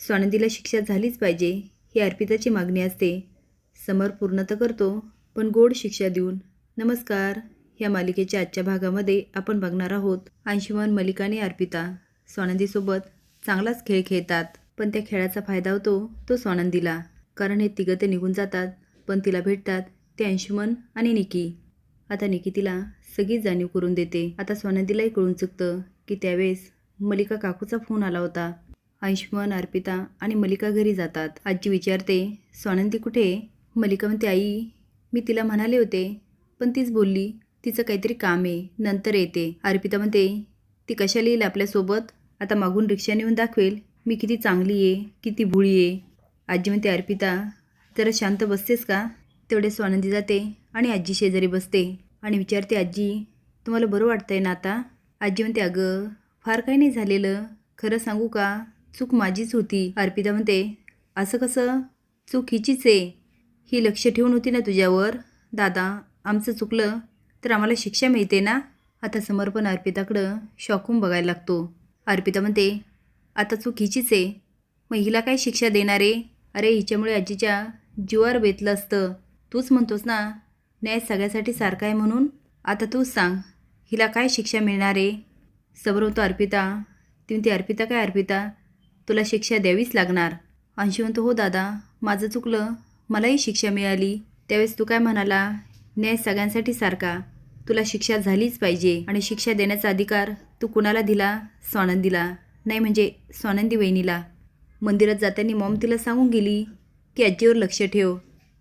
स्वानंदीला शिक्षा झालीच पाहिजे ही अर्पिताची मागणी असते. समर पूर्ण तर करतो, पण गोड शिक्षा देऊन. नमस्कार. या मालिकेच्या आजच्या भागामध्ये आपण बघणार आहोत अंशुमन, मलिका आणि अर्पिता स्वानंदीसोबत चांगलाच खेळ खेळतात. पण त्या खेळाचा फायदा होतो तो स्वानंदीला, कारण हे तिघं ते निघून जातात, पण तिला भेटतात ते अंशुमन आणि निकी. आता निकी तिला सगळी जाणीव करून देते. आता स्वानंदीलाही कळून चुकतं की त्यावेळेस मलिका काकूचा फोन आला होता. अंशुमन, अर्पिता आणि मलिका घरी जातात. आजी विचारते, स्वानंदी कुठे? मलिका म्हणते, आई मी तिला म्हणाले होते, पण तीच बोलली तिचं काहीतरी काम आहे, नंतर येते. अर्पिता म्हणते, ती कशाला येईल आपल्यासोबत? आता मागून रिक्षा नेऊन दाखवेल मी किती चांगली आहे, किती भुळी आहे. आजी म्हणते, अर्पिता जरा शांत बसतेस का? तेवढे स्वानंदी जाते आणि आजी शेजारी बसते आणि विचारते, आजी तुम्हाला बरं वाटतंय ना आता? आजी म्हणते, अगं फार काही नाही झालेलं, खरं सांगू का, चूक माझीच होती. अर्पिता म्हणते, असं कसं? चूक हिचीच आहे. ही लक्ष ठेवून होती ना तुझ्यावर. दादा आमचं चुकलं तर आम्हाला शिक्षा मिळते ना. आता समर पण अर्पिताकडं शॉकून बघायला लागतो. अर्पिता म्हणते, आता चूक हिचीच आहे, मग हिला काय शिक्षा देणार आहे? अरे हिच्यामुळे आजीच्या जीवावर बेतलं असतं. तूच म्हणतोस ना न्याय सगळ्यासाठी सारखा आहे म्हणून. आता तूच सांग हिला काय शिक्षा मिळणार आहे? समोर होतो अर्पिता. ती म्हणते, अर्पिता काय अर्पिता, तुला शिक्षा द्यावीच लागणार. अंशू म्हणतो, हो दादा माझं चुकलं, मलाही शिक्षा मिळाली. त्यावेळेस तू काय म्हणाला, न्याय सगळ्यांसाठी सारखा, तुला शिक्षा झालीच पाहिजे. आणि शिक्षा देण्याचा अधिकार तू कुणाला दिला? स्वानंदीला, नाही म्हणजे स्वानंदी वहिनीला. मंदिरात जाताना मॉम तिला सांगून गेली की आजीवर लक्ष ठेव,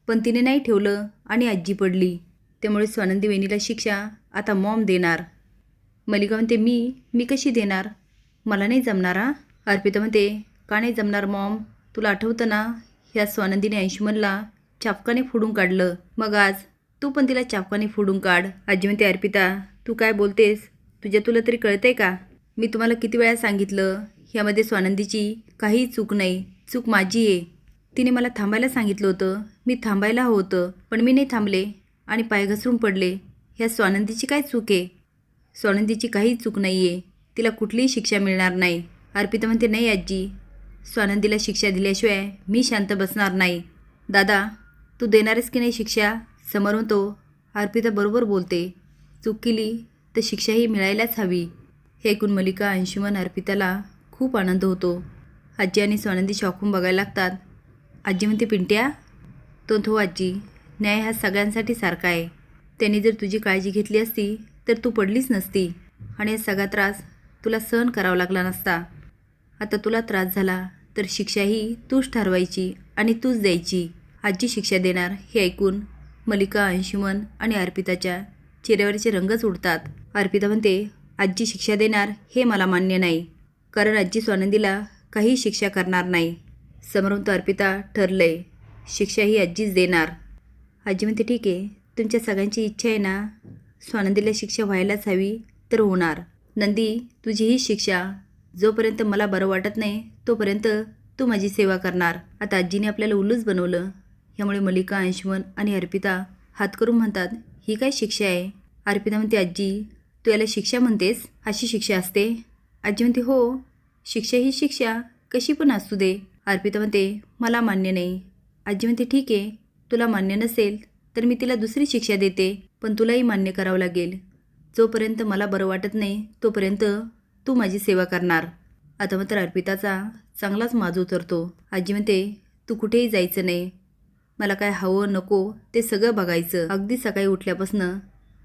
पण तिने नाही ठेवलं आणि आजी पडली. त्यामुळे स्वानंदी वहिनीला शिक्षा आता मॉम देणार. मलिका म्हणते, मी कशी देणार? मला नाही जमणार. हा? अर्पिता म्हणते, का नाही जमणार मॉम? तुला आठवतं ना ह्या स्वानंदीने अंशुमनला चापकाने फोडून काढलं, मग आज तू पण तिला चापकाने फोडून काढ. आजी म्हणते, अर्पिता तू काय बोलतेस? तुला तरी कळतंय का? मी तुम्हाला किती वेळा सांगितलं ह्यामध्ये स्वानंदीची काहीही चूक नाही, चूक माझी आहे. तिने मला थांबायला सांगितलं होतं, मी थांबायला होतं, पण मी नाही थांबले आणि पाय घसरून पडले. ह्या स्वानंदीची काय चूक आहे? स्वानंदीची काहीच चूक नाही आहे, तिला कुठलीही शिक्षा मिळणार नाही. अर्पिता म्हणते, नाही आजी, स्वानंदीला शिक्षा दिल्याशिवाय मी शांत बसणार नाही. दादा तू देणारच की नाही शिक्षा? समोर म्हणतो, अर्पिता बरोबर बोलते, चूक केली तर शिक्षा ही मिळायलाच हवी. हे ऐकून मलिका, अंशुमन, अर्पिताला खूप आनंद होतो. आजी आणि स्वानंदी शॉकून बघायला लागतात. आजी म्हणते, पिंट्या तो हो आजी, न्याय हा सगळ्यांसाठी सारखा आहे. त्यांनी जर तुझी काळजी घेतली असती तर तू पडलीच नसती आणि हा सगळा त्रास तुला सहन करावा लागला नसता. आता तुला त्रास झाला तर शिक्षाही तूच ठरवायची आणि तूच द्यायची. आजी शिक्षा देणार हे ऐकून मलिका, अंशुमन आणि अर्पिताच्या चेहऱ्यावरचे रंगच उडतात. अर्पिता म्हणते, आजी शिक्षा देणार हे मला मान्य नाही, कारण आजी स्वानंदीला काही शिक्षा करणार नाही. समोर म्हणतो, अर्पिता ठरलंय, शिक्षा ही आजीच देणार. आजी म्हणते, ठीक आहे, तुमच्या सगळ्यांची इच्छा आहे ना, स्वानंदीला शिक्षा व्हायलाच हवी तर होणार. नंदी तुझी ही शिक्षा, जोपर्यंत मला बरं वाटत नाही तोपर्यंत तू माझी सेवा करणार. आता आजीने आपल्याला उल्लूच बनवलं. यामुळे मलिका, अंशुमन आणि अर्पिता हात करून म्हणतात, ही काय शिक्षा आहे? अर्पिता म्हणते, आजी तू याला शिक्षा म्हणतेस? अशी शिक्षा असते? आजी म्हणते, हो, शिक्षा ही शिक्षा कशी पण असू दे. अर्पिता म्हणते, मला मान्य नाही. आजी म्हणते, ठीक आहे, तुला मान्य नसेल तर मी तिला दुसरी शिक्षा देते, पण तुलाही मान्य करावं लागेल. जोपर्यंत मला बरं वाटत नाही तोपर्यंत तू माझी सेवा करणार. आता मात्र अर्पिताचा चांगलाच माज उतरतो. आजी म्हणते, तू कुठेही जायचं नाही, मला काय हवं नको ते सगळं बघायचं. अगदी सकाळी उठल्यापासून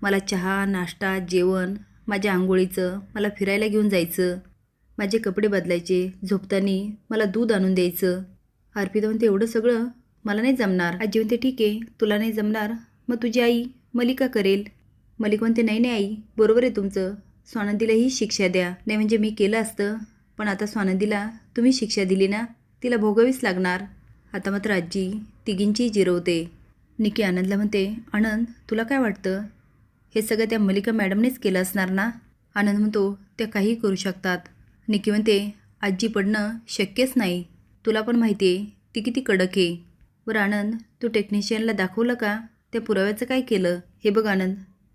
मला चहा, नाश्ता, जेवण, माझ्या आंघोळीचं, मला फिरायला घेऊन जायचं, माझे कपडे बदलायचे, झोपताना मला दूध आणून द्यायचं. अर्पिता म्हणते, एवढं सगळं मला नाही जमणार. आजी म्हणते, ठीक आहे, तुला नाही जमणार मग तुझी आई मलिका करेल. मलिका म्हणते, नाही नाही आई, बरोबर आहे तुमचं, स्वानंदीला ही शिक्षा द्या. नाही म्हणजे मी केलं असतं, पण आता स्वानंदीला तुम्ही शिक्षा दिली ना, तिला भोगावीच लागणार. आता मात्र आजी तिघींची जिरवते. निकी आनंदला म्हणते, आनंद तुला काय वाटतं, हे सगळं त्या मलिका मॅडमनेच केलं असणार ना? आनंद म्हणतो, त्या काही करू शकतात. निकी म्हणते, आजी पडणं शक्यच नाही, तुला पण माहिती आहे ती किती कडक आहे. बरं आनंद, तू टेक्निशियनला दाखवलं का? त्या पुराव्याचं काय केलं? हे बघ आनंद,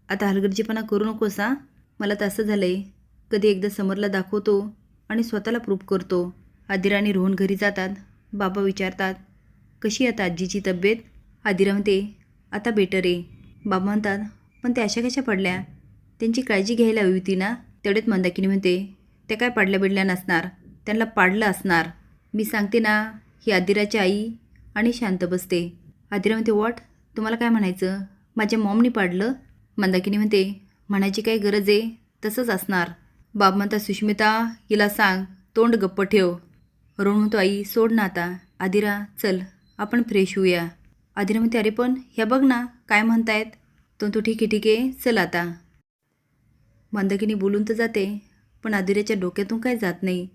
आता हलगर्जीपणा करू नकोस हा. मला तर असं झालं आहे, कधी एकदा समरला दाखवतो आणि स्वतःला प्रूफ करतो, आदिरा आणि रोहन घरी जातात. बाबा विचारतात, कशी आता आजीची तब्येत? आदिरा म्हणते, आता बेटर आहे. बाबा म्हणतात, पण त्या अशा कशा पडल्या? त्यांची काळजी घ्यायला हवी होती ना? तेवढ्यात मंदाकिनी म्हणते, त्या काय पाडल्या बिडल्या नसणार, त्यांना पाडलं असणार. मी सांगते ना, ही आदिराची आई. आणि शांत बसते. आदिरा म्हणते, वॉट? तुम्हाला काय म्हणायचं? माझ्या मॉमनी पाडलं? मंदाकिनी म्हणते, म्हणायची काय गरज आहे, तसंच असणार. बाब म्हणतात, सुष्मिता हिला सांग, तोंड गप्प ठेव. रोहन म्हणतो, आई सोड ना आता. आदिरा चल आपण फ्रेश होऊया. आदिरा म्हणते, अरे पण ह्या बघ ना काय म्हणतायत. तो ठीक आहे चल आता. मंदाकिनी बोलून तर जाते, पण आदिराच्या डोक्यातून काय जात नाही.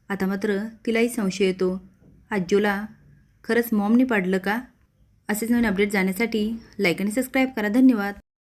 आता मात्र तिलाही संशय येतो, आज्जूला खरंच मॉमनी पाडलं का? असेच नवीन अपडेट जाण्यासाठी लाईक आणि सबस्क्राईब करा. धन्यवाद.